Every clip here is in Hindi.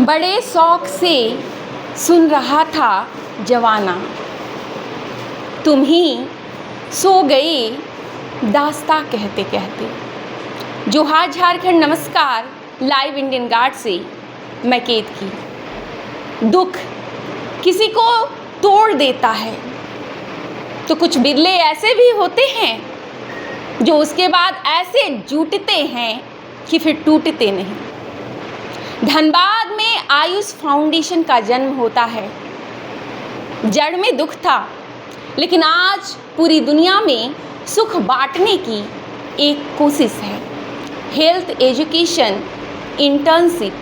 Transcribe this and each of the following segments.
बड़े शौक से सुन रहा था जवाना, तुम ही सो गए दास्ता कहते कहते। जोहार झारखंड, नमस्कार। लाइव इंडियन गार्ड से मैं केत की। दुख किसी को तोड़ देता है तो कुछ बिरले ऐसे भी होते हैं जो उसके बाद ऐसे जुटते हैं कि फिर टूटते नहीं। धनबाद में आयुष फाउंडेशन का जन्म होता है। जड़ में दुख था, लेकिन आज पूरी दुनिया में सुख बांटने की एक कोशिश है। हेल्थ, एजुकेशन, इंटर्नशिप,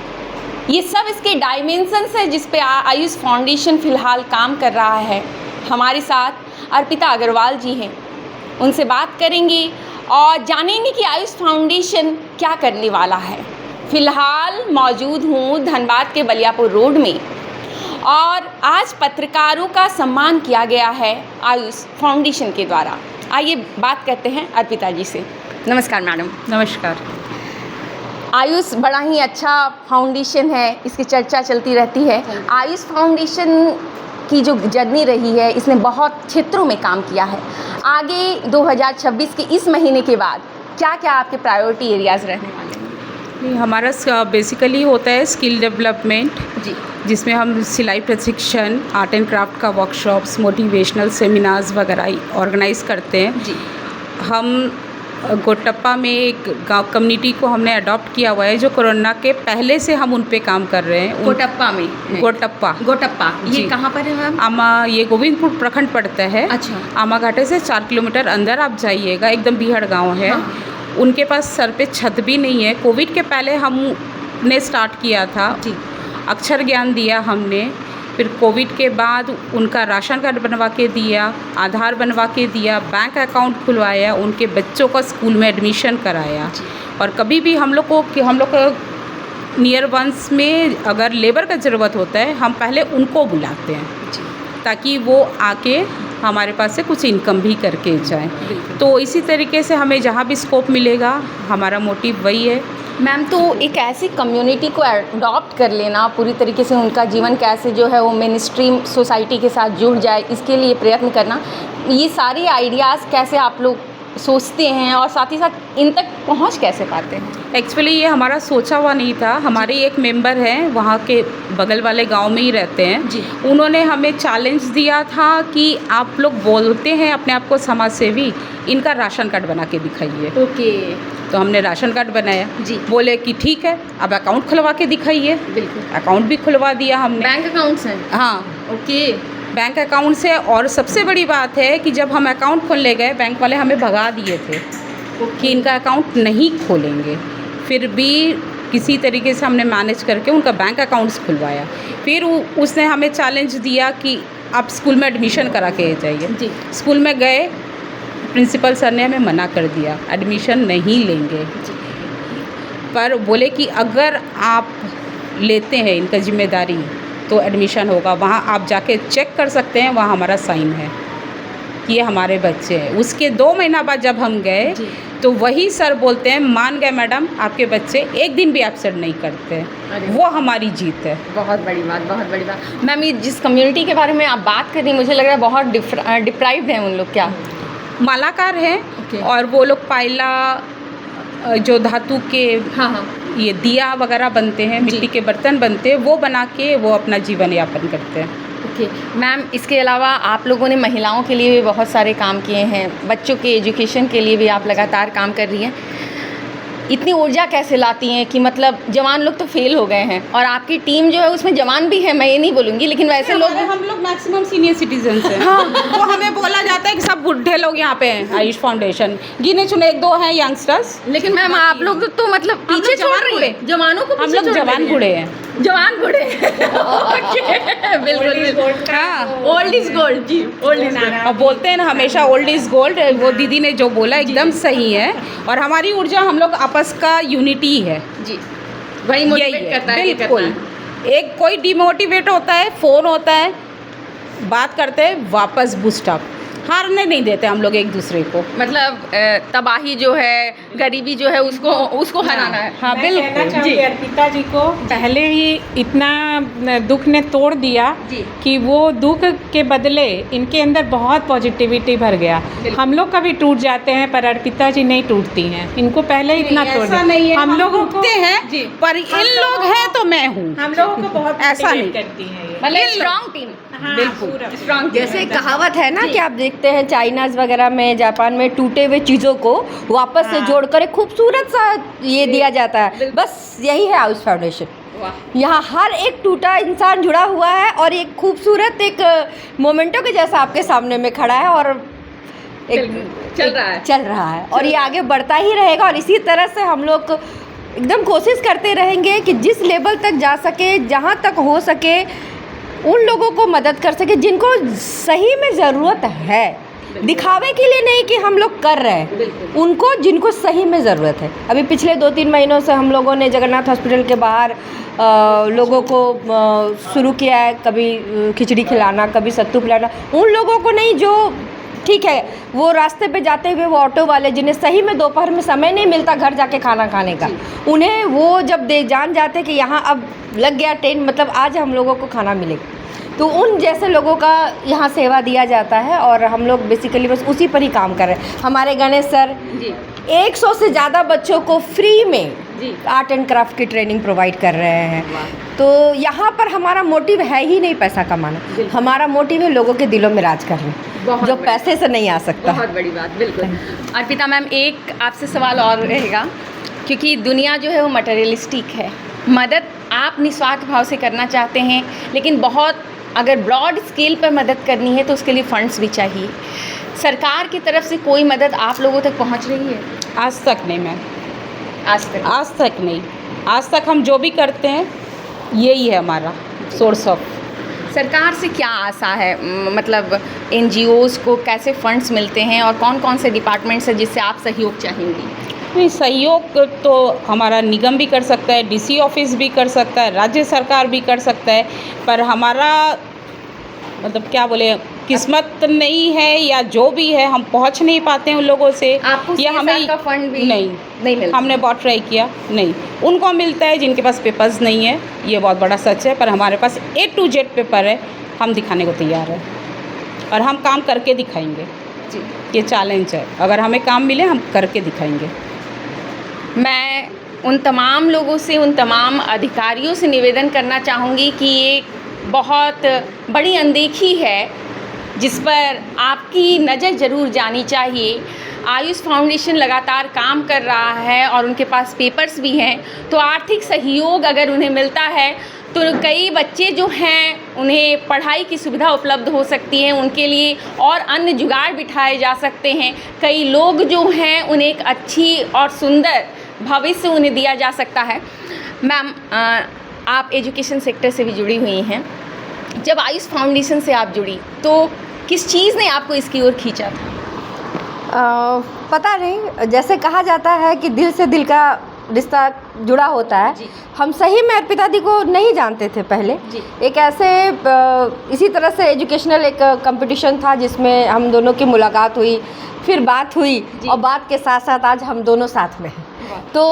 ये सब इसके डायमेंशंस है जिस पे आयुष फाउंडेशन फ़िलहाल काम कर रहा है। हमारे साथ अर्पिता अग्रवाल जी हैं, उनसे बात करेंगे और जानेंगे कि आयुष फाउंडेशन क्या करने वाला है। फ़िलहाल मौजूद हूँ धनबाद के बलियापुर रोड में और आज पत्रकारों का सम्मान किया गया है आयुष फाउंडेशन के द्वारा। आइए बात करते हैं अर्पिता जी से। नमस्कार मैडम। नमस्कार। आयुष बड़ा ही अच्छा फाउंडेशन है, इसकी चर्चा चलती रहती है। आयुष फाउंडेशन की जो जर्नी रही है, इसने बहुत क्षेत्रों में काम किया है। आगे 2026 के इस महीने के बाद क्या क्या आपके प्रायोरिटी एरियाज़ रहने वाले हैं? हमारा बेसिकली होता है स्किल डेवलपमेंट जी, जिसमें हम सिलाई प्रशिक्षण, आर्ट एंड क्राफ्ट का वर्कशॉप्स, मोटिवेशनल सेमिनार्स वगैरह ऑर्गेनाइज करते हैं। जी। हम गोटप्पा में एक गांव कम्युनिटी को हमने अडॉप्ट किया हुआ है जो कोरोना के पहले से हम उन पे काम कर रहे हैं। गोटप्पा में? गोटप्पा ये कहाँ पर है मैम? आमा, ये गोविंदपुर प्रखंड पड़ता है। अच्छा। आमा घाटे से 4 किलोमीटर अंदर आप जाइएगा, एकदम बीहड़ गांव है। हाँ। उनके पास सर पे छत भी नहीं है। कोविड के पहले हमने स्टार्ट किया था। जी। अक्षर ज्ञान दिया हमने, फिर कोविड के बाद उनका राशन कार्ड बनवा के दिया, आधार बनवा के दिया, बैंक अकाउंट खुलवाया, उनके बच्चों का स्कूल में एडमिशन कराया। और कभी भी हम लोग को नियर वंस में अगर लेबर का ज़रूरत होता है, हम पहले उनको बुलाते हैं ताकि वो आके हमारे पास से कुछ इनकम भी करके जाएं। तो इसी तरीके से हमें जहाँ भी स्कोप मिलेगा, हमारा मोटिव वही है। मैम, तो एक ऐसी कम्युनिटी को अडॉप्ट कर लेना, पूरी तरीके से उनका जीवन कैसे जो है वो मेन स्ट्रीम सोसाइटी के साथ जुड़ जाए, इसके लिए प्रयत्न करना, ये सारे आइडियाज़ कैसे आप लोग सोचते हैं और साथ ही साथ इन तक पहुंच कैसे पाते हैं? एक्चुअली ये हमारा सोचा हुआ नहीं था। हमारे एक मेंबर हैं, वहाँ के बगल वाले गांव में ही रहते हैं जी। उन्होंने हमें चैलेंज दिया था कि आप लोग बोलते हैं अपने आप को समाज सेवी, इनका राशन कार्ड बना के दिखाइए। ओके। तो हमने राशन कार्ड बनाया जी। बोले कि ठीक है, अब अकाउंट खुलवा के दिखाइए। बिल्कुल। अकाउंट भी खुलवा दिया हमने। बैंक अकाउंट्स हैं? हाँ, ओके। बैंक अकाउंट से। और सबसे बड़ी बात है कि जब हम अकाउंट खोलने गए, बैंक वाले हमें भगा दिए थे कि इनका अकाउंट नहीं खोलेंगे। फिर भी किसी तरीके से हमने मैनेज करके उनका बैंक अकाउंट्स खुलवाया। फिर उसने हमें चैलेंज दिया कि आप स्कूल में एडमिशन करा के जाइए। जी। स्कूल में गए, प्रिंसिपल सर ने हमें मना कर दिया, एडमिशन नहीं लेंगे। पर बोले कि अगर आप लेते हैं इनका जिम्मेदारी तो एडमिशन होगा। वहाँ आप जाके चेक कर सकते हैं, वहाँ हमारा साइन है कि ये हमारे बच्चे हैं। उसके 2 महीना बाद जब हम गए तो वही सर बोलते हैं, मान गए मैडम, आपके बच्चे एक दिन भी एब्सेंट नहीं करते। वो हमारी जीत है। बहुत बड़ी बात, बहुत बड़ी बात। मैम, ये जिस कम्युनिटी के बारे में आप बात कर रही हैं, मुझे लग रहा है बहुत डिप्राइव्ड हैं उन लोग। क्या? मालाकार हैं। Okay. और वो लोग पायला, जो धातु के हाँ, ये दिया वगैरह बनते हैं, मिट्टी के बर्तन बनते हैं, वो बना के वो अपना जीवन यापन करते हैं। ओके। मैम, इसके अलावा आप लोगों ने महिलाओं के लिए भी बहुत सारे काम किए हैं, बच्चों के एजुकेशन के लिए भी आप लगातार काम कर रही हैं। इतनी ऊर्जा कैसे लाती हैं कि मतलब जवान लोग तो फेल हो गए हैं और आपकी टीम जो है उसमें जवान भी है, मैं ये नहीं बोलूँगी, लेकिन वैसे लोग, हम लोग मैक्सिमम सीनियर सिटीजन्स हैं। हाँ। तो हमें बोला जाता है कि सब बुढ़े लोग यहाँ पे हैं। आयुष फाउंडेशन गिने चुने 1-2 हैं यंगस्टर्स, लेकिन मैम आप लोग तो मतलब पीछे छोड़ रही हैं जवानों को। हम लोग जवान बूढ़े हैं। जवान बूढ़े। बिल्कुल। हाँ, ओल्ड इज गोल्ड जी, ओल्ड इज गोल्ड। और बोलते हैं ना हमेशा ओल्ड इज गोल्ड। वो दीदी ने जो बोला एकदम सही है। और हमारी ऊर्जा हम लोग आपस का यूनिटी है जी, वही मोटिवेट करता है। बिल्कुल। एक कोई डिमोटिवेट होता है, फ़ोन होता है, बात करते हैं, वापस बूस्ट अप। हारने नहीं देते हम लोग एक दूसरे को। मतलब तबाही जो है, गरीबी जो है, उसको हराना है। हाँ मैं कहना बिल्कुल। चाहूँगी अर्पिता जी को, पहले ही इतना दुख ने तोड़ दिया जी। कि वो दुख के बदले इनके अंदर बहुत पॉजिटिविटी भर गया। हम लोग कभी टूट जाते हैं पर अर्पिता जी नहीं टूटती हैं, इनको पहले इतना तोड़ ऐसा दिया। नहीं है, हम लोगों को टूटते हैं जी, पर इन लोग हैं तो मैं हूँ। हम लोगों को बहुत ऐसा मोटिवेट नहीं। करती है ये। मतलब स्ट्रॉन्ग टीम। हाँ, बिल्कुल। पूरा। स्ट्रॉन्ग जैसे कहावत है ना कि आप देखते हैं चाइनाज वगैरह में, जापान में टूटे हुए चीज़ों को वापस से हाँ। जोड़कर एक खूबसूरत सा ये दिया जाता है। बस यही है आयुष फाउंडेशन। वाह। यहाँ हर एक टूटा इंसान जुड़ा हुआ है और एक खूबसूरत एक मोमेंटो के जैसा आपके सामने में खड़ा है और चल रहा है। चल रहा है और ये आगे बढ़ता ही रहेगा। और इसी तरह से हम लोग एकदम कोशिश करते रहेंगे कि जिस लेवल तक जा सके, जहाँ तक हो सके, उन लोगों को मदद कर सके जिनको सही में ज़रूरत है। दिखावे के लिए नहीं कि हम लोग कर रहे हैं, उनको जिनको सही में ज़रूरत है। अभी पिछले 2-3 महीनों से हम लोगों ने जगन्नाथ हॉस्पिटल के बाहर लोगों को शुरू किया है, कभी खिचड़ी खिलाना, कभी सत्तू पिलाना। उन लोगों को नहीं जो ठीक है वो रास्ते पे जाते हुए वो ऑटो वाले जिन्हें सही में दोपहर में समय नहीं मिलता घर जाके खाना खाने का, उन्हें वो जब जान जाते कि यहाँ अब लग गया ट्रेन, मतलब आज हम लोगों को खाना मिलेगा, तो उन जैसे लोगों का यहाँ सेवा दिया जाता है। और हम लोग बेसिकली बस उसी पर ही काम कर रहे हैं। हमारे गणेश सर जी 100 से ज़्यादा बच्चों को फ्री में जी। आर्ट एंड क्राफ्ट की ट्रेनिंग प्रोवाइड कर रहे हैं। तो यहाँ पर हमारा मोटिव है ही नहीं पैसा कमाना, हमारा मोटिव है लोगों के दिलों में राज करना, बहुत जो बढ़िया। पैसे से नहीं आ सकता। बहुत बड़ी बात, बिल्कुल। अर्पिता मैम, एक आपसे सवाल और रहेगा, क्योंकि दुनिया जो है वो मटेरियलिस्टिक है। मदद आप निस्वार्थ भाव से करना चाहते हैं, लेकिन बहुत अगर ब्रॉड स्केल पर मदद करनी है तो उसके लिए फंड्स भी चाहिए। सरकार की तरफ से कोई मदद आप लोगों तक पहुंच रही है? आज तक नहीं मैम, आज तक आज तक नहीं। आज तक हम जो भी करते हैं यही है हमारा सोर्स ऑफ। सरकार से क्या आशा है? मतलब NGOs को कैसे फंड्स मिलते हैं और कौन कौन से डिपार्टमेंट्स हैं जिससे आप सहयोग चाहेंगी? नहीं, सहयोग तो हमारा निगम भी कर सकता है, DC ऑफिस भी कर सकता है, राज्य सरकार भी कर सकता है, पर हमारा मतलब क्या बोले, किस्मत नहीं है या जो भी है, हम पहुंच नहीं पाते हैं उन लोगों से। आपको या CSR का फंड भी नहीं मिलता? हमने बहुत ट्राई किया, नहीं। उनको मिलता है जिनके पास पेपर्स नहीं है, ये बहुत बड़ा सच है, पर हमारे पास A to Z पेपर है, हम दिखाने को तैयार है और हम काम करके दिखाएंगे जी। ये चैलेंज है, अगर हमें काम मिले हम करके दिखाएंगे। मैं उन तमाम लोगों से, उन तमाम अधिकारियों से निवेदन करना चाहूँगी कि ये बहुत बड़ी अनदेखी है जिस पर आपकी नज़र ज़रूर जानी चाहिए। आयुष फाउंडेशन लगातार काम कर रहा है और उनके पास पेपर्स भी हैं, तो आर्थिक सहयोग अगर उन्हें मिलता है तो कई बच्चे जो हैं उन्हें पढ़ाई की सुविधा उपलब्ध हो सकती है, उनके लिए और अन्य जुगाड़ बिठाए जा सकते हैं। कई लोग जो हैं उन्हें एक अच्छी और सुंदर भविष्य उन्हें दिया जा सकता है। मैम, आप एजुकेशन सेक्टर से भी जुड़ी हुई हैं, जब आयुष फाउंडेशन से आप जुड़ी तो किस चीज़ ने आपको इसकी ओर खींचा था? पता नहीं, जैसे कहा जाता है कि दिल से दिल का रिश्ता जुड़ा होता है। जी। हम सही में अर्पिता दी को नहीं जानते थे पहले। जी। एक ऐसे इसी तरह से एजुकेशनल एक कंपटीशन था जिसमें हम दोनों की मुलाकात हुई, फिर बात हुई और बात के साथ साथ आज हम दोनों साथ में हैं। तो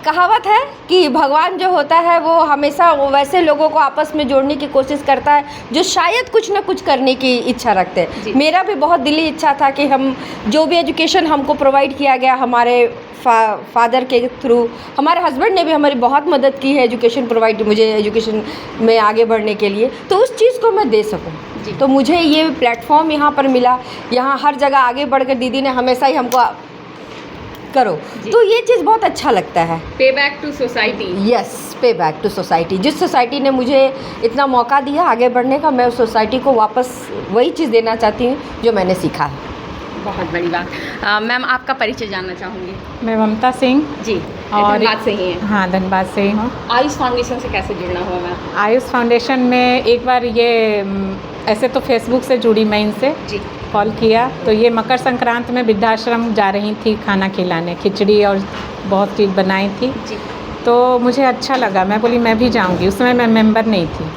कहावत है कि भगवान जो होता है वो हमेशा वो वैसे लोगों को आपस में जोड़ने की कोशिश करता है जो शायद कुछ ना कुछ करने की इच्छा रखते हैं। मेरा भी बहुत दिली इच्छा था कि हम जो भी एजुकेशन हमको प्रोवाइड किया गया हमारे फादर के थ्रू, हमारे हस्बैंड ने भी हमारी बहुत मदद की है एजुकेशन प्रोवाइड, मुझे एजुकेशन में आगे बढ़ने के लिए, तो उस चीज़ को मैं दे सकूं। तो मुझे ये प्लेटफॉर्म यहाँ पर मिला, यहाँ हर जगह आगे बढ़कर दीदी ने हमेशा ही हमको करो, तो ये चीज़ बहुत अच्छा लगता है। पे बैक टू सोसाइटी। यस, पे बैक टू सोसाइटी। जिस सोसाइटी ने मुझे इतना मौका दिया आगे बढ़ने का, मैं उस सोसाइटी को वापस वही चीज़ देना चाहती हूँ जो मैंने सीखा है। बहुत बड़ी बात। मैम, आपका परिचय जानना चाहूँगी। मैं ममता सिंह जी, और धनबाद से ही हैं। हाँ, धनबाद से ही हूँ। आयुष फाउंडेशन से कैसे जुड़ना हुआ मैम? आयुष फाउंडेशन में एक बार ये ऐसे तो फेसबुक से जुड़ी मैं इनसे जी। कॉल किया, तो ये मकर संक्रांत में वृद्धाश्रम जा रही थी खाना खिलाने, खिचड़ी और बहुत चीज़ बनाई थी। जी। तो मुझे अच्छा लगा, मैं बोली मैं भी जाऊंगी। उस समय मैं मेंबर नहीं थी।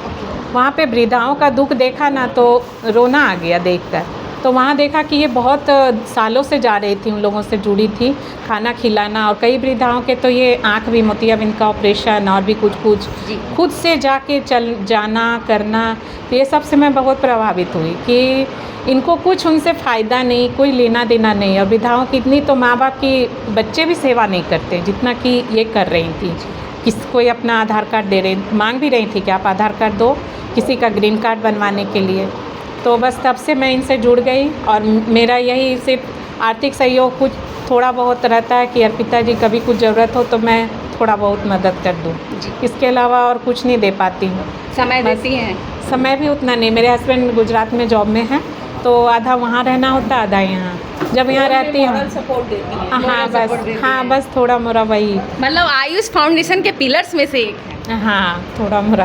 वहाँ पे वृद्धाओं का दुख देखा ना तो रोना आ गया देखकर। तो वहाँ देखा कि ये बहुत सालों से जा रही थी, उन लोगों से जुड़ी थी, खाना खिलाना। और कई वृद्धाओं के तो ये आँख भी मोतियाबिंद का ऑपरेशन और भी कुछ खुद से जाके जाना करना, तो ये सब से मैं बहुत प्रभावित हुई कि इनको कुछ उनसे फ़ायदा नहीं, कोई लेना देना नहीं। और वृद्धाओं की इतनी तो माँ बाप की बच्चे भी सेवा नहीं करते जितना कि ये कर रही थी। कोई अपना आधार कार्ड दे रही, मांग भी रही थी कि आप आधार कार्ड दो, किसी का ग्रीन कार्ड बनवाने के लिए। तो बस तब से मैं इनसे जुड़ गई और मेरा यही सिर्फ आर्थिक सहयोग कुछ थोड़ा बहुत रहता है कि अर्पिता जी कभी कुछ ज़रूरत हो तो मैं थोड़ा बहुत मदद कर दूँ। इसके अलावा और कुछ नहीं दे पाती हूँ। समय देती हैं? समय भी उतना नहीं, मेरे हस्बैंड गुजरात में जॉब में हैं तो आधा वहाँ रहना होता, आधा यहाँ। जब यहाँ रहती हूँ सपोर्ट देती हैं। हाँ बस थोड़ा मोरा वही, मतलब आयुष फाउंडेशन के पिलर्स में से एक है। हाँ थोड़ा मोरा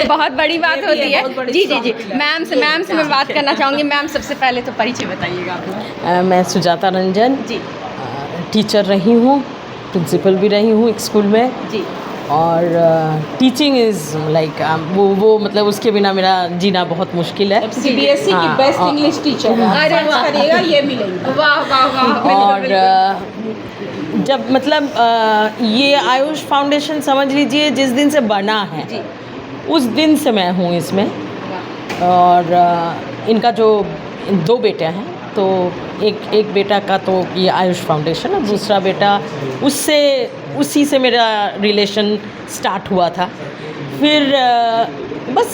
बहुत बड़ी बात होती है। जी मैम से मैं बात करना चाहूँगी। मैम सबसे पहले तो परिचय बताइएगा अपना। मैं सुजाता रंजन जी। टीचर रही हूँ, प्रिंसिपल भी रही हूँ एक स्कूल में जी। और टीचिंग इज़ लाइक वो मतलब उसके बिना मेरा जीना बहुत मुश्किल है। CBSE की बेस्ट इंग्लिश टीचर है। अरे वाह, करिएगा ये मिलेंगे। वाह वाह वाह। और जब मतलब ये आयुष फाउंडेशन समझ लीजिए जिस दिन से बना है उस दिन से मैं हूँ इसमें। और इनका जो 2 बेटे हैं तो एक बेटा का तो ये आयुष फाउंडेशन और दूसरा बेटा उसी से मेरा रिलेशन स्टार्ट हुआ था। फिर बस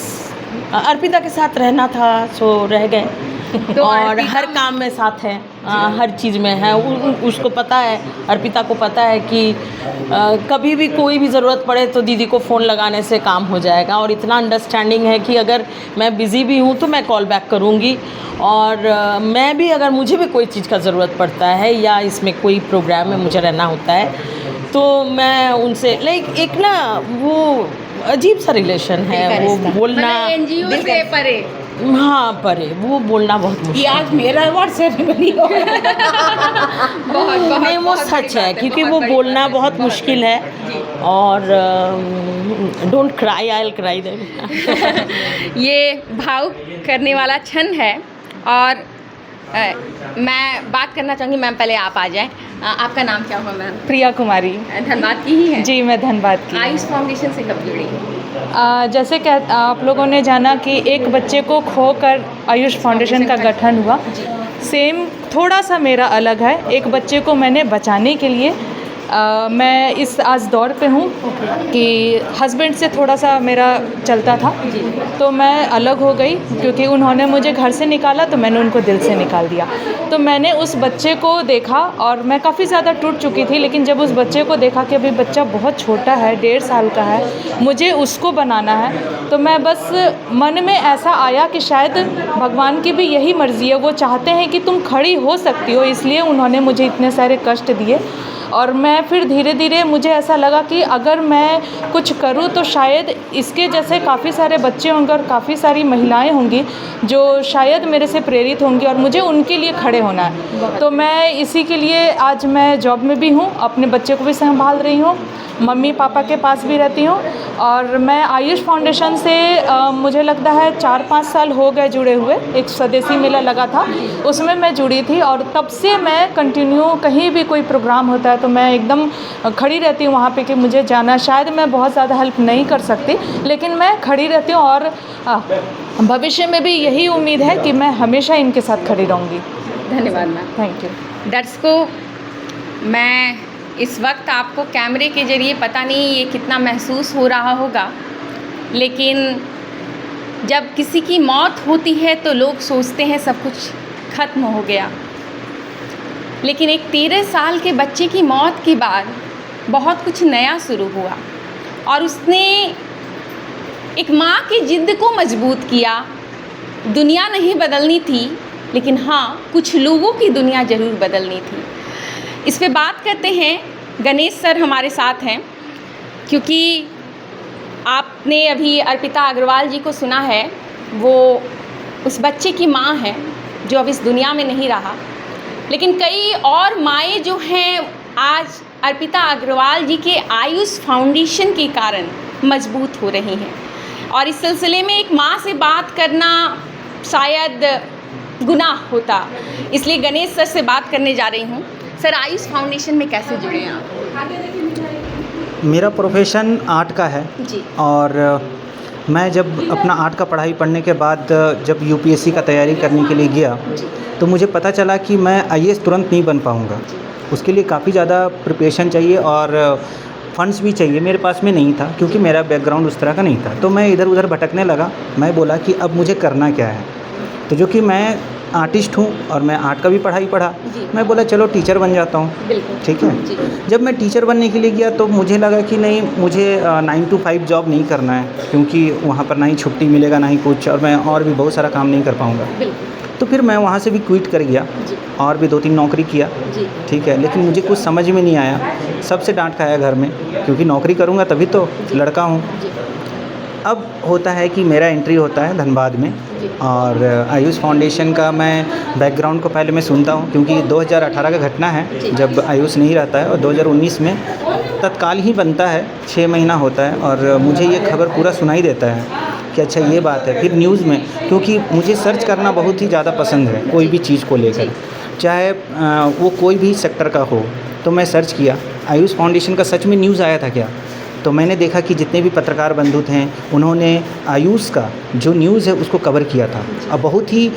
अर्पिता के साथ रहना था सो रह गए। तो और हर काम में साथ है, हर चीज़ में है। उसको पता है, अर्पिता को पता है कि कभी भी कोई भी ज़रूरत पड़े तो दीदी को फ़ोन लगाने से काम हो जाएगा। और इतना अंडरस्टैंडिंग है कि अगर मैं बिज़ी भी हूँ तो मैं कॉल बैक करूँगी। और मैं भी अगर मुझे भी कोई चीज़ का ज़रूरत पड़ता है या इसमें कोई प्रोग्राम में मुझे रहना होता है तो मैं उनसे एक ना वो अजीब सा रिलेशन है। वो बोलना NGO से परे। हाँ परे, वो बोलना बहुत मुश्किल है। आज मेरा अवार्ड सेरेमनी हो नहीं वो सच है क्योंकि वो बोलना बहुत मुश्किल है। और don't cry, I will cry them. ये भावुक करने वाला क्षण है। और मैं बात करना चाहूँगी। मैम पहले आप आ जाएं। आपका नाम क्या हुआ मैम? प्रिया कुमारी। धनबाद की ही है? जी मैं धनबाद की। आयुष फाउंडेशन से कब जुड़ी? जैसे कि आप लोगों ने जाना कि एक बच्चे को खोकर आयुष फाउंडेशन का गठन हुआ, सेम थोड़ा सा मेरा अलग है। एक बच्चे को मैंने बचाने के लिए मैं इस आज दौर पे हूँ कि हस्बैंड से थोड़ा सा मेरा चलता था तो मैं अलग हो गई क्योंकि उन्होंने मुझे घर से निकाला तो मैंने उनको दिल से निकाल दिया। तो मैंने उस बच्चे को देखा और मैं काफ़ी ज़्यादा टूट चुकी थी, लेकिन जब उस बच्चे को देखा कि अभी बच्चा बहुत छोटा है, 1.5 साल का है, मुझे उसको बनाना है, तो मैं बस मन में ऐसा आया कि शायद भगवान की भी यही मर्ज़ी है, वो चाहते हैं कि तुम खड़ी हो सकती हो, इसलिए उन्होंने मुझे इतने सारे कष्ट दिए। और मैं फिर धीरे धीरे मुझे ऐसा लगा कि अगर मैं कुछ करूं तो शायद इसके जैसे काफ़ी सारे बच्चे होंगे और काफ़ी सारी महिलाएं होंगी जो शायद मेरे से प्रेरित होंगी और मुझे उनके लिए खड़े होना है। तो मैं इसी के लिए आज मैं जॉब में भी हूँ, अपने बच्चे को भी संभाल रही हूँ, मम्मी पापा के पास भी रहती हूँ। और मैं आयुष फाउंडेशन से मुझे लगता है 4-5 साल हो गए जुड़े हुए। एक स्वदेशी मेला लगा था उसमें मैं जुड़ी थी और तब से मैं कंटिन्यू कहीं भी कोई प्रोग्राम होता है तो मैं एकदम खड़ी रहती हूँ वहाँ पे कि मुझे जाना। शायद मैं बहुत ज़्यादा हेल्प नहीं कर सकती लेकिन मैं खड़ी रहती हूँ और भविष्य में भी यही उम्मीद है कि मैं हमेशा इनके साथ खड़ी रहूँगी। धन्यवाद मैम। Thank you. दर्शकों, मैं इस वक्त आपको कैमरे के ज़रिए पता नहीं ये कितना महसूस हो रहा होगा, लेकिन जब किसी की मौत होती है तो लोग सोचते हैं सब कुछ ख़त्म हो गया, लेकिन एक 13 साल के बच्चे की मौत के बाद बहुत कुछ नया शुरू हुआ और उसने एक माँ की ज़िद को मजबूत किया। दुनिया नहीं बदलनी थी लेकिन हाँ, कुछ लोगों की दुनिया ज़रूर बदलनी थी। इस पे बात करते हैं। गणेश सर हमारे साथ हैं क्योंकि आपने अभी अर्पिता अग्रवाल जी को सुना है, वो उस बच्चे की माँ है जो अब इस दुनिया में नहीं रहा, लेकिन कई और माएँ जो हैं आज अर्पिता अग्रवाल जी के आयुष फाउंडेशन के कारण मजबूत हो रही हैं। और इस सिलसिले में एक माँ से बात करना शायद गुनाह होता। इसलिए गणेश सर से बात करने जा रही हूँ। सर, आयुष फाउंडेशन में कैसे जुड़े हैं आप? मेरा प्रोफेशन आर्ट का है जी। और मैं जब अपना आर्ट का पढ़ाई पढ़ने के बाद जब यूपीएससी का तैयारी करने के लिए गया तो मुझे पता चला कि मैं आईएएस तुरंत नहीं बन पाऊँगा। उसके लिए काफ़ी ज़्यादा प्रिपरेशन चाहिए और फंड्स भी चाहिए। मेरे पास में नहीं था क्योंकि मेरा बैकग्राउंड उस तरह का नहीं था। तो मैं इधर उधर भटकने लगा। मैं बोला कि अब मुझे करना क्या है, तो जो कि मैं आर्टिस्ट हूँ और मैं आर्ट का भी पढ़ाई पढ़ा। मैं बोला चलो टीचर बन जाता हूँ। ठीक है। जब मैं टीचर बनने के लिए गया तो मुझे लगा कि नहीं, मुझे 9 to 5 जॉब नहीं करना है क्योंकि वहाँ पर ना ही छुट्टी मिलेगा ना ही कुछ, और मैं और भी बहुत सारा काम नहीं कर पाऊँगा। तो फिर मैं वहाँ से भी क्विट कर गया और भी 2-3 नौकरी किया। ठीक है, लेकिन मुझे कुछ समझ में नहीं आया। सबसे डांट खाया घर में, क्योंकि नौकरी करूँगा तभी तो, लड़का हूँ। अब होता है कि मेरा एंट्री होता है धनबाद में, और आयुष फाउंडेशन का मैं बैकग्राउंड को पहले मैं सुनता हूँ क्योंकि 2018 का घटना है जब आयुष नहीं रहता है, और 2019 में तत्काल ही बनता है, 6 महीना होता है, और मुझे ये खबर पूरा सुनाई देता है कि अच्छा ये बात है। फिर न्यूज़ में, क्योंकि मुझे सर्च करना बहुत ही ज़्यादा पसंद है कोई भी चीज़ को लेकर, चाहे वो कोई भी सेक्टर का हो। तो मैं सर्च किया आयुष फाउंडेशन का सच में न्यूज़ आया था क्या। तो मैंने देखा कि जितने भी पत्रकार बंधु थे उन्होंने आयुष का जो न्यूज़ है उसको कवर किया था, और बहुत ही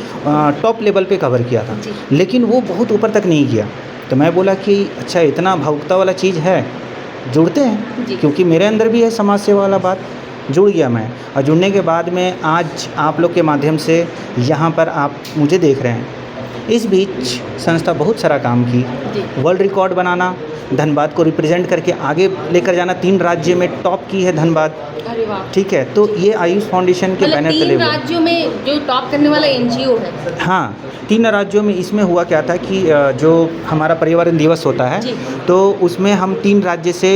टॉप लेवल पे कवर किया था, लेकिन वो बहुत ऊपर तक नहीं गया। तो मैं बोला कि अच्छा इतना भावुकता वाला चीज़ है, जुड़ते हैं, क्योंकि मेरे अंदर भी है समाज सेवा वाला बात। जुड़ गया मैं, और जुड़ने के बाद में आज आप लोग के माध्यम से यहाँ पर आप मुझे देख रहे हैं। इस बीच संस्था बहुत सारा काम की, वर्ल्ड रिकॉर्ड बनाना, धनबाद को रिप्रेजेंट करके आगे लेकर जाना, 3 राज्य में टॉप की है धनबाद। अरे वाह। ठीक है, तो ये आयुष फाउंडेशन के बैनर तले 3 राज्यों में जो टॉप करने वाला एनजीओ है। हाँ, 3 राज्यों में। इसमें हुआ क्या था कि जो हमारा पर्यावरण दिवस होता है तो उसमें हम 3 राज्य से,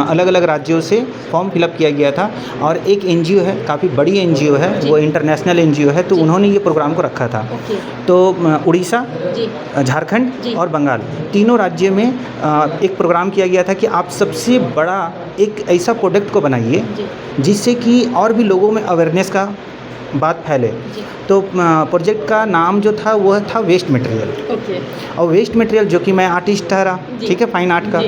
अलग अलग राज्यों से फॉर्म फिलअप किया गया था, और एक एनजीओ है, काफ़ी बड़ी एनजीओ है, वो इंटरनेशनल एनजीओ है, तो उन्होंने ये प्रोग्राम को रखा था। तो उड़ीसा, झारखंड और बंगाल, तीनों राज्य में एक प्रोग्राम किया गया था कि आप सबसे बड़ा एक ऐसा प्रोडक्ट को बनाइए जिससे कि और भी लोगों में अवेयरनेस का बात फैले। तो प्रोजेक्ट का नाम जो था वह था वेस्ट मटेरियल। और वेस्ट मटेरियल, जो कि मैं आर्टिस्ट ठहरा, ठीक है, फाइन आर्ट का,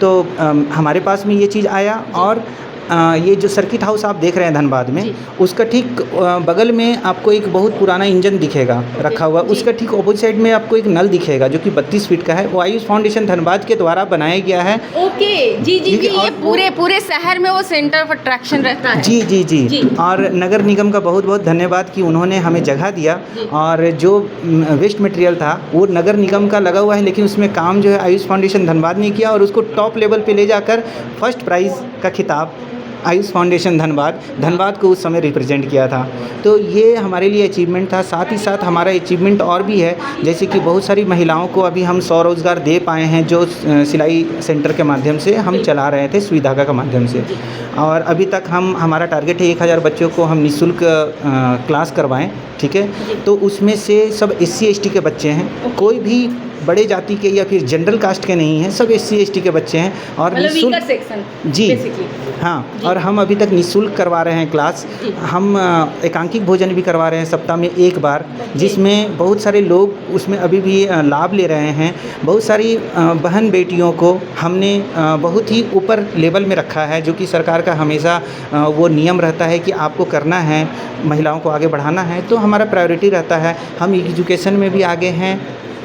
तो हमारे पास में ये चीज़ आया। और ये जो सर्किट हाउस आप देख रहे हैं धनबाद में, उसका ठीक बगल में आपको एक बहुत पुराना इंजन दिखेगा रखा हुआ। उसका ठीक अपोजिट साइड में आपको एक नल दिखेगा जो कि 32 फीट का है। वो आयुष फाउंडेशन धनबाद के द्वारा बनाया गया है। ओके, जी, ये पूरे शहर में वो सेंटर ऑफ अट्रैक्शन रहता है। जी। और नगर निगम का बहुत बहुत धन्यवाद कि उन्होंने हमें जगह दिया, और जो वेस्ट मटेरियल था वो नगर निगम का लगा हुआ है, लेकिन उसमें काम जो है आयुष फाउंडेशन धनबाद ने किया, और उसको टॉप लेवल पे ले जाकर फर्स्ट प्राइज़ का खिताब आयुष फाउंडेशन धनबाद को उस समय रिप्रेजेंट किया था। तो ये हमारे लिए अचीवमेंट था। साथ ही साथ हमारा अचीवमेंट और भी है, जैसे कि बहुत सारी महिलाओं को अभी हम स्वरोज़गार दे पाए हैं, जो सिलाई सेंटर के माध्यम से हम चला रहे थे, सुई धागा के माध्यम से। और अभी तक हमारा टारगेट है 1000 बच्चों को हम निःशुल्क क्लास करवाएं। ठीक है, तो उसमें से सब SC ST के बच्चे हैं, कोई भी बड़े जाति के या फिर जनरल कास्ट के नहीं हैं, सब SC ST के बच्चे हैं। और वीकर सेक्शन जी, हाँ, और हम अभी तक निःशुल्क करवा रहे हैं क्लास। हम एकांकिक भोजन भी करवा रहे हैं सप्ताह में 1 बार, जिसमें बहुत सारे लोग उसमें अभी भी लाभ ले रहे हैं। बहुत सारी बहन बेटियों को हमने बहुत ही ऊपर लेवल में रखा है, जो कि सरकार का हमेशा वो नियम रहता है कि आपको करना है, महिलाओं को आगे बढ़ाना है, तो हमारा प्रायोरिटी रहता है। हम एजुकेशन में भी आगे हैं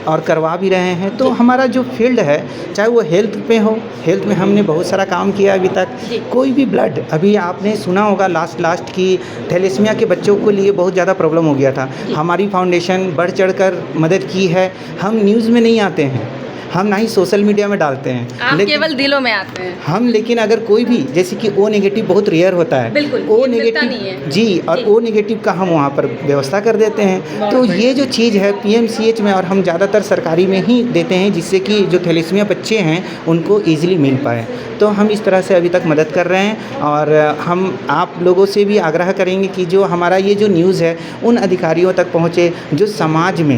और करवा भी रहे हैं। तो हमारा जो फील्ड है, चाहे वो हेल्थ पे हो, हेल्थ में हमने बहुत सारा काम किया अभी तक। कोई भी ब्लड, अभी आपने सुना होगा लास्ट की थैलेसीमिया के बच्चों के लिए बहुत ज़्यादा प्रॉब्लम हो गया था। हमारी फाउंडेशन बढ़ चढ़कर मदद की है। हम न्यूज़ में नहीं आते हैं, हम ना ही सोशल मीडिया में डालते हैं, आप केवल दिलों में आते हैं हम। लेकिन अगर कोई भी, जैसे कि O नेगेटिव बहुत रेयर होता है, O नेगेटिव जी, और O नेगेटिव का हम वहाँ पर व्यवस्था कर देते हैं। तो ये जो चीज़ है PMCH में, और हम ज़्यादातर सरकारी में ही देते हैं, जिससे कि जो थैलेसीमिया बच्चे हैं उनको ईजिली मिल पाए। तो हम इस तरह से अभी तक मदद कर रहे हैं, और हम आप लोगों से भी आग्रह करेंगे कि जो हमारा ये जो न्यूज़ है उन अधिकारियों तक पहुँचे जो समाज में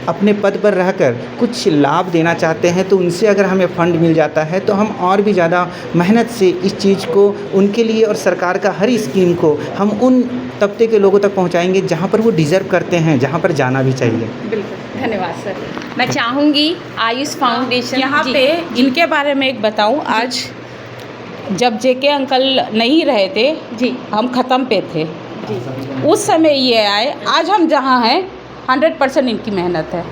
अपने पद पर रहकर कुछ लाभ देना चाहते चाहते हैं, तो उनसे अगर हमें फ़ंड मिल जाता है तो हम और भी ज़्यादा मेहनत से इस चीज़ को उनके लिए और सरकार का हर स्कीम को हम उन तबके के लोगों तक पहुंचाएंगे जहां पर वो डिज़र्व करते हैं, जहां पर जाना भी चाहिए। बिल्कुल, धन्यवाद सर। मैं चाहूँगी आयुष फाउंडेशन यहाँ जी, पे इनके बारे में एक बताऊँ। आज जब जेके अंकल नहीं रहे थे जी हम ख़त्म पे थे, जी, उस समय ये आए, आज हम जहाँ हैं 100% इनकी मेहनत है।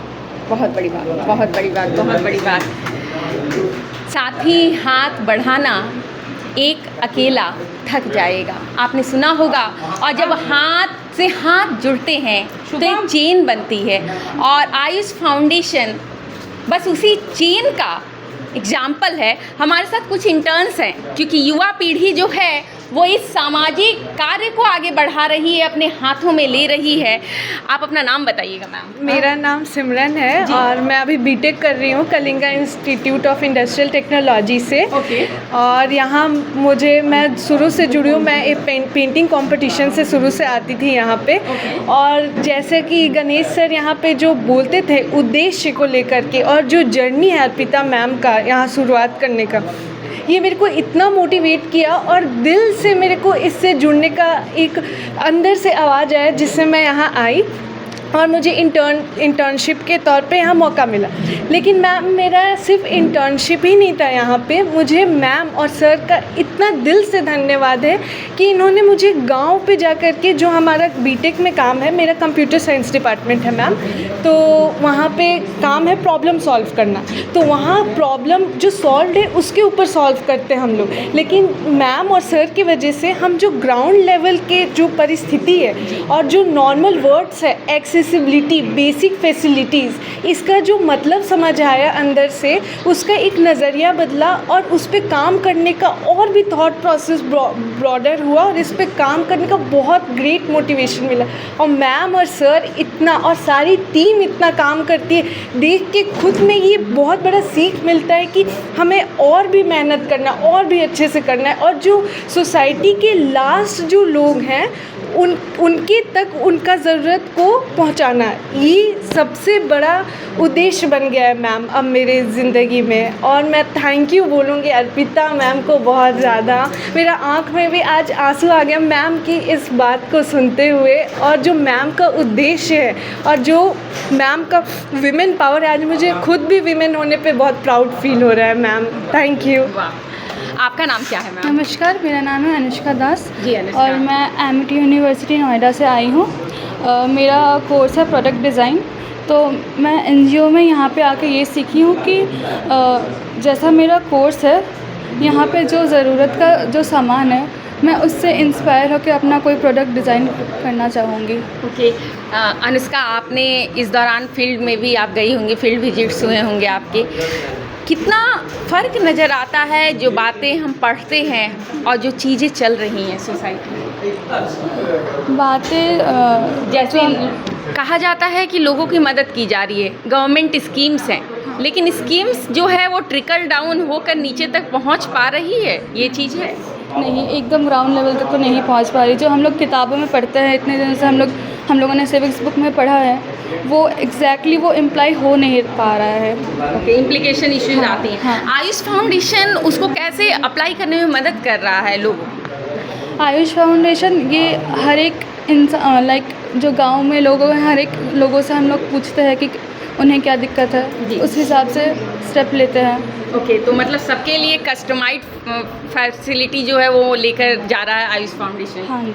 बहुत बड़ी बात, बहुत बड़ी बात, बहुत बड़ी बात। साथ ही हाथ बढ़ाना एक अकेला थक जाएगा, आपने सुना होगा। और जब हाथ से हाथ जुड़ते हैं तो एक चेन बनती है, और आयुष फाउंडेशन बस उसी चेन का एग्जाम्पल है। हमारे साथ कुछ इंटर्न्स हैं, क्योंकि युवा पीढ़ी जो है वो इस सामाजिक कार्य को आगे बढ़ा रही है, अपने हाथों में ले रही है। आप अपना नाम बताइएगा मैम। मेरा नाम सिमरन है और मैं अभी बीटेक कर रही हूँ Kalinga institute of industrial technology से। ओके। और यहाँ मैं शुरू से जुड़ी हूँ, मैं एक पेंटिंग कंपटीशन से शुरू से आती थी यहाँ पे। और जैसे कि गणेश सर यहाँ पे जो बोलते थे उद्देश्य को लेकर के, और जो जर्नी है अर्पिता मैम का यहाँ शुरुआत करने का, ये मेरे को इतना मोटिवेट किया और दिल से मेरे को इससे जुड़ने का एक अंदर से आवाज़ आया, जिससे मैं यहाँ आई और मुझे इंटर्नशिप के तौर पे यहाँ मौका मिला। लेकिन मैम, मेरा सिर्फ इंटर्नशिप ही नहीं था यहाँ पे, मुझे मैम और सर का इतना दिल से धन्यवाद है कि इन्होंने मुझे गांव पे जा कर के, जो हमारा बीटेक में काम है, मेरा कंप्यूटर साइंस डिपार्टमेंट है मैम, तो वहाँ पे काम है प्रॉब्लम सॉल्व करना। तो वहाँ प्रॉब्लम जो सॉल्व है उसके ऊपर सॉल्व करते हैं हम लोग। लेकिन मैम और सर की वजह से हम जो ग्राउंड लेवल के जो परिस्थिति है और जो नॉर्मल वर्ड्स है, एक्सेसिबिलिटी, बेसिक फैसिलिटीज़, इसका जो मतलब समझ आया अंदर से, उसका एक नज़रिया बदला और उस पर काम करने का और भी थॉट प्रोसेस ब्रॉडर हुआ और इस पर काम करने का बहुत ग्रेट मोटिवेशन मिला। और मैम और सर इतना और सारी टीम इतना काम करती है, देख के खुद में ये बहुत बड़ा सीख मिलता है कि हमें और भी मेहनत करना, और भी अच्छे से करना है। और जो सोसाइटी के लास्ट जो लोग हैं उनके तक उनका ज़रूरत को पहुंचाना, ये सबसे बड़ा उद्देश्य बन गया है मैम अब मेरे ज़िंदगी में। और मैं थैंक यू बोलूँगी अर्पिता मैम को बहुत ज़्यादा। मेरा आँख में भी आज आंसू आ गया मैम की इस बात को सुनते हुए, और जो मैम का उद्देश्य है और जो मैम का विमेन पावर है, आज मुझे खुद भी विमेन होने पे बहुत प्राउड फील हो रहा है मैम। Thank you. आपका नाम क्या है मैम? नमस्कार, मेरा नाम है अनुष्का दास। जी अनुष्का। और मैं एमिटी यूनिवर्सिटी नोएडा से आई हूँ। मेरा कोर्स है प्रोडक्ट डिज़ाइन। तो मैं एनजीओ में यहाँ पे आके ये सीखी हूँ कि जैसा मेरा कोर्स है, यहाँ पे जो ज़रूरत का जो सामान है, मैं उससे इंस्पायर होकर अपना कोई प्रोडक्ट डिज़ाइन करना चाहूँगी। ओके। अनुष्का, आपने इस दौरान फील्ड में भी आप गई होंगी, फील्ड विजिट्स हुए होंगे आपके। कितना फ़र्क नज़र आता है जो बातें हम पढ़ते हैं और जो चीज़ें चल रही हैं सोसाइटी में? बातें जैसे कहा जाता है कि लोगों की मदद की जा रही है, गवर्नमेंट स्कीम्स हैं, लेकिन स्कीम्स जो है वो ट्रिकल डाउन होकर नीचे तक पहुंच पा रही है, ये चीज़ है? नहीं, एकदम ग्राउंड लेवल तक तो नहीं पहुंच पा रही। जो हम लोग किताबों में पढ़ते हैं, इतने दिन से हम लोगों ने सिविक्स बुक में पढ़ा है, वो एग्जैक्टली वो इम्प्लाई हो नहीं पा रहा है। ओके, इम्प्लीकेशन इश्यूज आती हैं। आयुष फाउंडेशन उसको कैसे अप्लाई करने में मदद कर रहा है लोगों? आयुष फाउंडेशन ये हर एक इंसान, लाइक जो गांव में लोगों हैं, हर एक लोगों से हम लोग पूछते हैं कि उन्हें क्या दिक्कत है, उस हिसाब से स्टेप लेते हैं। ओके, तो मतलब सबके लिए कस्टमाइज्ड फैसिलिटी जो है वो लेकर जा रहा है आयुष फाउंडेशन। हाँ जी,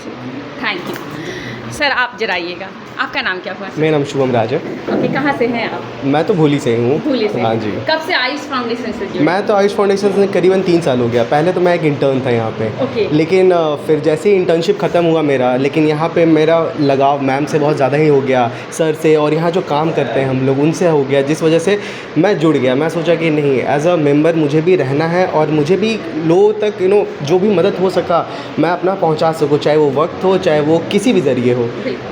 थैंक यू सर। आप जरा आइएगा, आपका नाम क्या हुआ? मेरा नाम शुभम राज है। ओके, कहाँ से हैं आप? मैं तो भोली से हूँ। भोली से? हाँ जी। कब से आयुष फाउंडेशन से जुड़े? मैं तो आयुष फाउंडेशन से करीबन 3 साल हो गया। पहले तो मैं एक इंटर्न था यहाँ पे। ओके। लेकिन फिर जैसे ही इंटर्नशिप ख़त्म हुआ मेरा, लेकिन यहाँ पे मेरा लगाव मैम से बहुत ज़्यादा ही हो गया, सर से, और यहाँ जो काम करते हैं हम लोग उनसे हो गया, जिस वजह से मैं जुड़ गया। मैं सोचा कि नहीं, एज अ मेम्बर मुझे भी रहना है और मुझे भी लोगों तक जो भी मदद हो सका मैं अपना पहुँचा सकूँ, चाहे वो वक्त हो, चाहे वो किसी भी ज़रिए हो।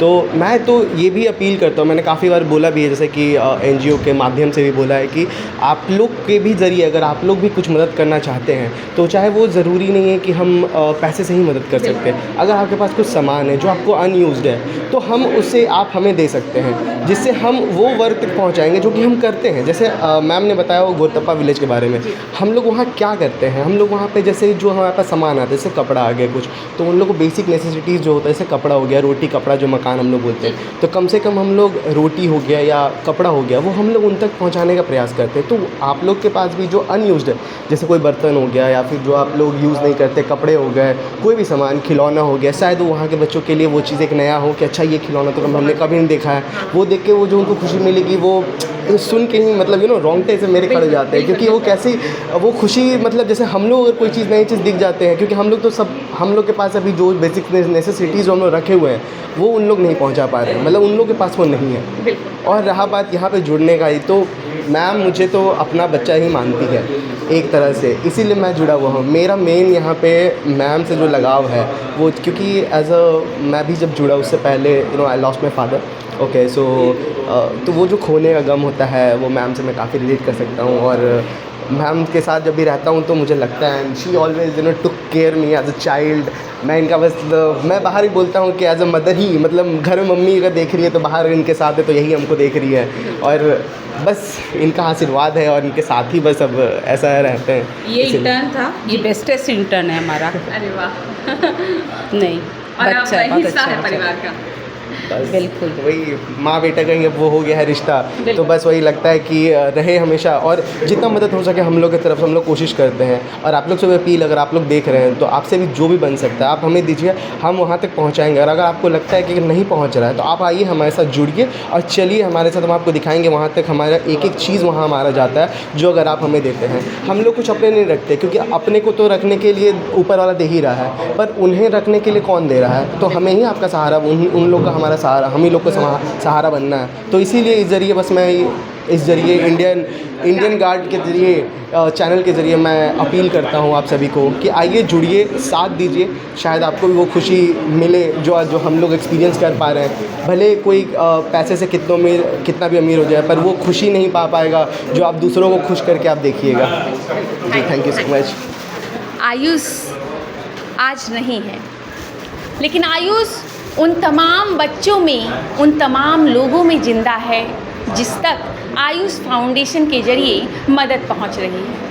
तो मैं तो ये भी अपील करता हूँ, मैंने काफ़ी बार बोला भी है, जैसे कि एनजीओ के माध्यम से भी बोला है कि आप लोग के भी ज़रिए अगर आप लोग भी कुछ मदद करना चाहते हैं, तो चाहे वो ज़रूरी नहीं है कि हम पैसे से ही मदद कर सकते हैं। अगर आपके पास कुछ सामान है जो आपको अनयूज्ड है, तो हम उससे आप हमें दे सकते हैं, जिससे हम वो वर्क तक पहुंचाएंगे जो कि हम करते हैं। जैसे मैम ने बताया वो गोरतप्पा विलेज के बारे में, हम लोग वहाँ क्या करते हैं, हम लोग वहाँ पे जैसे जो हमारे पास सामान आता है, जैसे कपड़ा आ गया कुछ, तो उन लोग को बेसिक नेसेसिटीज़ जो होता है, जैसे कपड़ा हो गया, रोटी कपड़ा जो मकान हम लोग बोलते हैं, तो कम से कम हम लोग रोटी हो गया या कपड़ा हो गया वो हम लोग उन तक पहुँचाने का प्रयास करते हैं। तो आप लोग के पास भी जो अनयूज्ड है, जैसे कोई बर्तन हो गया या फिर जो आप लोग यूज़ नहीं करते, कपड़े हो गए, कोई भी सामान, खिलौना हो गया, शायद वो वहाँ के बच्चों के लिए वो चीज़ एक नया हो कि अच्छा ये खिलौना तो हमने कभी नहीं देखा है, वो देख के वो जो उनको खुशी मिलेगी वो सुन के ही मतलब रोंगटे से मेरे खड़े हो जाते हैं, क्योंकि वो कैसी वो खुशी, मतलब जैसे हम लोग अगर कोई चीज़ नई चीज़ दिख जाते हैं, क्योंकि हम लोग तो सब, हम लोग के पास अभी जो बेसिक नेसेसिटीज़ जो हम लोग रखे हुए हैं वो उन लोग नहीं पहुंचा पा रहे हैं, मतलब उन लोग के पास वो नहीं है। और रहा बात यहाँ पे जुड़ने का ही, तो मैम मुझे तो अपना बच्चा ही मानती है एक तरह से, इसीलिए मैं जुड़ा हुआ हूँ। मेरा मेन यहाँ पे मैम से जो लगाव है वो, क्योंकि मैं भी जब जुड़ा उससे पहले I lost my father, okay so तो वो जो खोने का गम होता है वो मैम से मैं काफ़ी रिलेट कर सकता हूँ। और मैम के साथ जब भी रहता हूँ तो मुझे लगता है and she always took care me as a child. मैं इनका बस मैं बाहर ही बोलता हूँ कि एज अ मदर ही, मतलब घर में मम्मी अगर देख रही है तो बाहर इनके साथ है तो यही हमको देख रही है, और बस इनका आशीर्वाद है और इनके साथ ही बस अब ऐसा रहते हैं। ये इंटर्न था, ये बेस्टेस्ट इंटर्न है हमारा। अरे वाह। नहीं, और अब बच्चा है, बहुत हिस्सा अच्छा है बच्चा परिवार का। बिल्कुल वही माँ बेटा का वो हो गया है रिश्ता, तो बस वही लगता है कि रहे हमेशा, और जितना मदद हो सके हम लोग की तरफ से हम लोग कोशिश करते हैं। और आप लोग से भी अपील, अगर आप लोग देख रहे हैं तो आपसे भी जो भी बन सकता है आप हमें दीजिए, हम वहाँ तक पहुँचाएंगे। और अगर आपको लगता है कि नहीं पहुँच रहा है तो आप आइए हमारे साथ जुड़िए और चलिए हमारे साथ, हम आपको दिखाएंगे वहाँ तक हमारा एक एक चीज़ वहाँ हमारा जाता है जो अगर आप हमें देते हैं। हम लोग कुछ अपने नहीं रखते, क्योंकि अपने को तो रखने के लिए ऊपर वाला दे ही रहा है, पर उन्हें रखने के लिए कौन दे रहा है, तो हमें ही आपका सहारा, उन लोग का हमारा सहारा, हम ही लोग को सहारा बनना है। तो इसीलिए इस ज़रिए बस मैं इस ज़रिए इंडियन गार्ड के ज़रिए चैनल के ज़रिए मैं अपील करता हूँ आप सभी को कि आइए जुड़िए, साथ दीजिए, शायद आपको भी वो खुशी मिले जो हम लोग एक्सपीरियंस कर पा रहे हैं। भले कोई पैसे से कितना भी अमीर हो जाए, पर वो खुशी नहीं पा पाएगा जो आप दूसरों को खुश करके आप देखिएगा। जी thank you so much. Ayush आज नहीं है, लेकिन आयुष उन तमाम बच्चों में, उन तमाम लोगों में ज़िंदा है जिस तक आयुष फाउंडेशन के ज़रिए मदद पहुंच रही है।